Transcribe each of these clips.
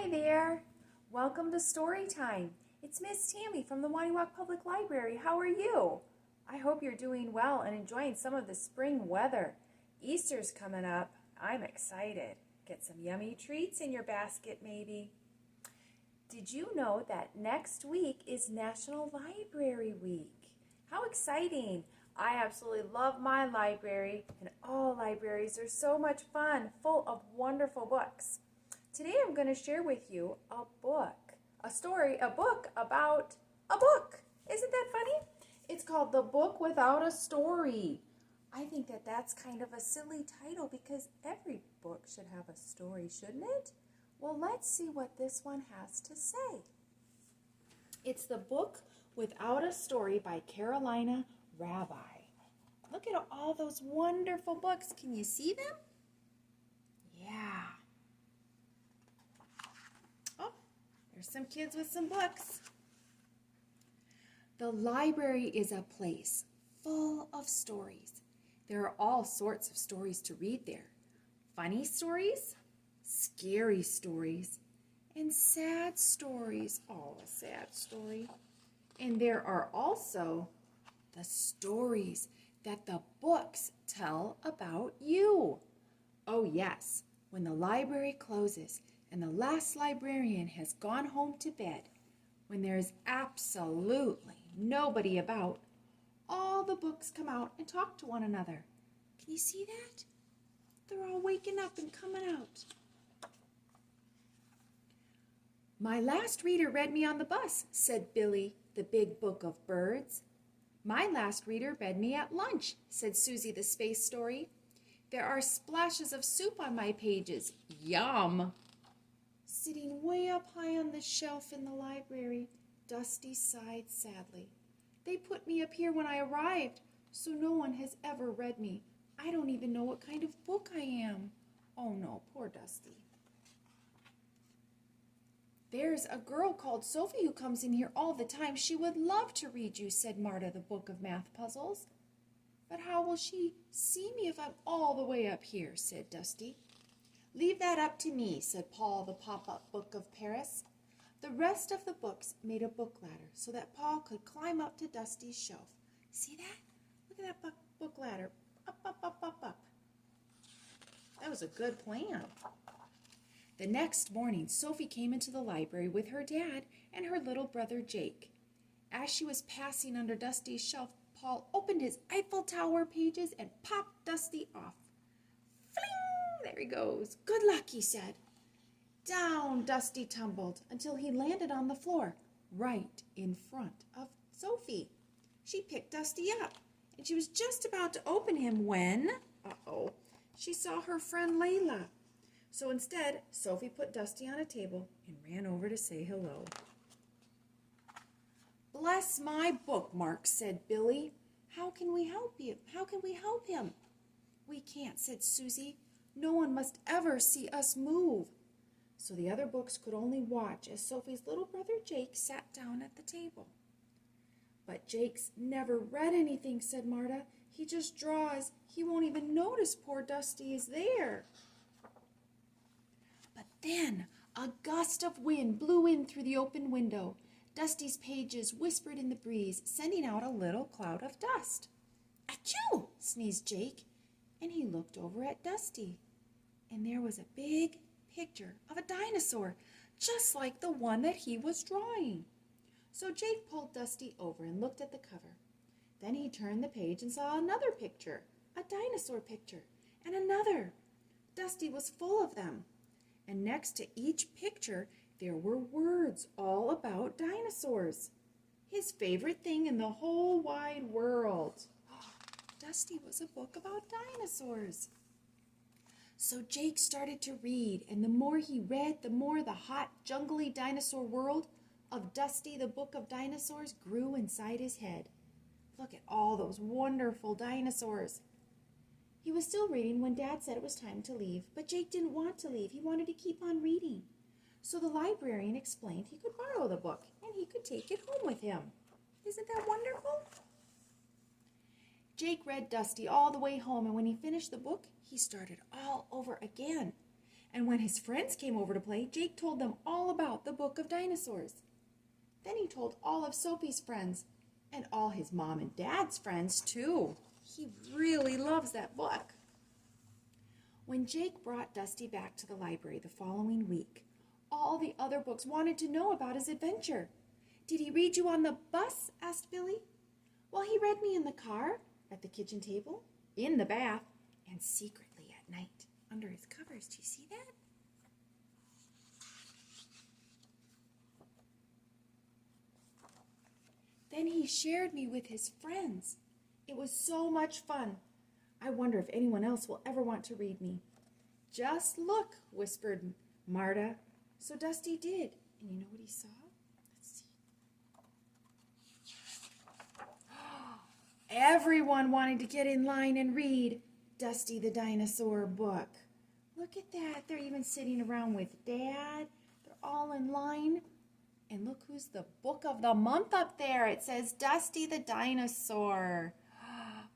Hi there. Welcome to Storytime. It's Miss Tammy from the Waniwak Public Library. How are you? I hope you're doing well and enjoying some of the spring weather. Easter's coming up. I'm excited. Get some yummy treats in your basket maybe. Did you know that next week is National Library Week? How exciting! I absolutely love my library, and all libraries are so much fun, full of wonderful books. Today I'm going to share with you a book about a book. Isn't that funny? It's called The Book Without a Story. I think that that's kind of a silly title because every book should have a story, shouldn't it? Well, let's see what this one has to say. It's The Book Without a Story by Carolina Rabbi. Look at all those wonderful books. Can you see them? Yeah. Oh, there's some kids with some books. The library is a place full of stories. There are all sorts of stories to read there. Funny stories, scary stories, and sad stories. Oh, a sad story. And there are also the stories that the books tell about you. Oh yes, when the library closes and the last librarian has gone home to bed, when there is absolutely nobody about, all the books come out and talk to one another. Can you see that? They're all waking up and coming out. My last reader read me on the bus, said Billy, the big book of birds. My last reader read me at lunch, said Susie, the space story. There are splashes of soup on my pages. Yum! Sitting way up high on the shelf in the library, Dusty sighed sadly. They put me up here when I arrived, so no one has ever read me. I don't even know what kind of book I am. Oh no, poor Dusty. There's a girl called Sophie who comes in here all the time. She would love to read you, said Marta, the book of math puzzles. But how will she see me if I'm all the way up here, said Dusty. Leave that up to me, said Paul, the pop-up book of Paris. The rest of the books made a book ladder so that Paul could climb up to Dusty's shelf. See that? Look at that book ladder. Up, up, up, up, up. That was a good plan. The next morning, Sophie came into the library with her dad and her little brother Jake. As she was passing under Dusty's shelf, Paul opened his Eiffel Tower pages and popped Dusty off. Fling! There he goes. Good luck, he said. Down Dusty tumbled until he landed on the floor, right in front of Sophie. She picked Dusty up, and she was just about to open him when, she saw her friend Layla. So instead, Sophie put Dusty on a table and ran over to say hello. Bless my bookmarks, said Billy. How can we help you? How can we help him? We can't, said Susie. No one must ever see us move. So the other books could only watch as Sophie's little brother Jake sat down at the table. But Jake's never read anything, said Marta. He just draws. He won't even notice poor Dusty is there. But then a gust of wind blew in through the open window. Dusty's pages whispered in the breeze, sending out a little cloud of dust. Achoo! Sneezed Jake, and he looked over at Dusty. And there was a big picture of a dinosaur, just like the one that he was drawing. So Jake pulled Dusty over and looked at the cover. Then he turned the page and saw another picture, a dinosaur picture, and another. Dusty was full of them. And next to each picture, there were words all about dinosaurs. His favorite thing in the whole wide world. Dusty was a book about dinosaurs. So Jake started to read, and the more he read, the more the hot, jungly dinosaur world of Dusty, the Book of Dinosaurs, grew inside his head. Look at all those wonderful dinosaurs. He was still reading when Dad said it was time to leave, but Jake didn't want to leave. He wanted to keep on reading. So the librarian explained he could borrow the book, and he could take it home with him. Isn't that wonderful? Jake read Dusty all the way home, and when he finished the book, he started all over again. And when his friends came over to play, Jake told them all about the Book of Dinosaurs. Then he told all of Sophie's friends, and all his mom and dad's friends too. He really loves that book. When Jake brought Dusty back to the library the following week, all the other books wanted to know about his adventure. "Did he read you on the bus?" asked Billy. "Well, he read me in the car, at the kitchen table, in the bath, and secretly at night under his covers. Do you see that?" Then he shared me with his friends. It was so much fun. I wonder if anyone else will ever want to read me. "Just look," whispered Marta. So Dusty did. And you know what he saw? Let's see. Everyone wanted to get in line and read Dusty the Dinosaur book. Look at that. They're even sitting around with Dad. They're all in line. And look who's the book of the month up there. It says Dusty the Dinosaur.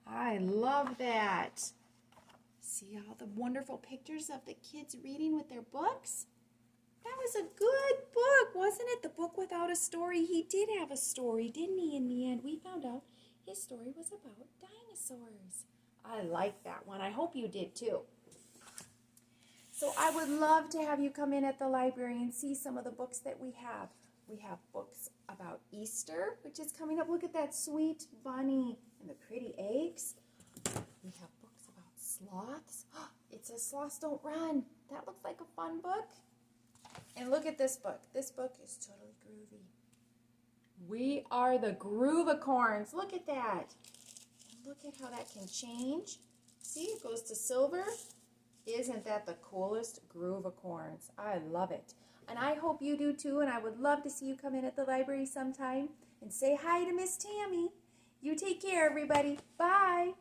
I love that. See all the wonderful pictures of the kids reading with their books? That was a good book, wasn't it? The book without a story. He did have a story, didn't he, in the end? We found out his story was about dinosaurs. I like that one. I hope you did too. So I would love to have you come in at the library and see some of the books that we have. We have books about Easter, which is coming up. Look at that sweet bunny and the pretty eggs. We have books about sloths. It says Sloths Don't Run. That looks like a fun book. And look at this book. This book is totally groovy. We are the Groovicorns. Look at that. Look at how that can change. See, it goes to silver. Isn't that the coolest? Groovicorns. I love it. And I hope you do too, and I would love to see you come in at the library sometime and say hi to Miss Tammy. You take care, everybody. Bye.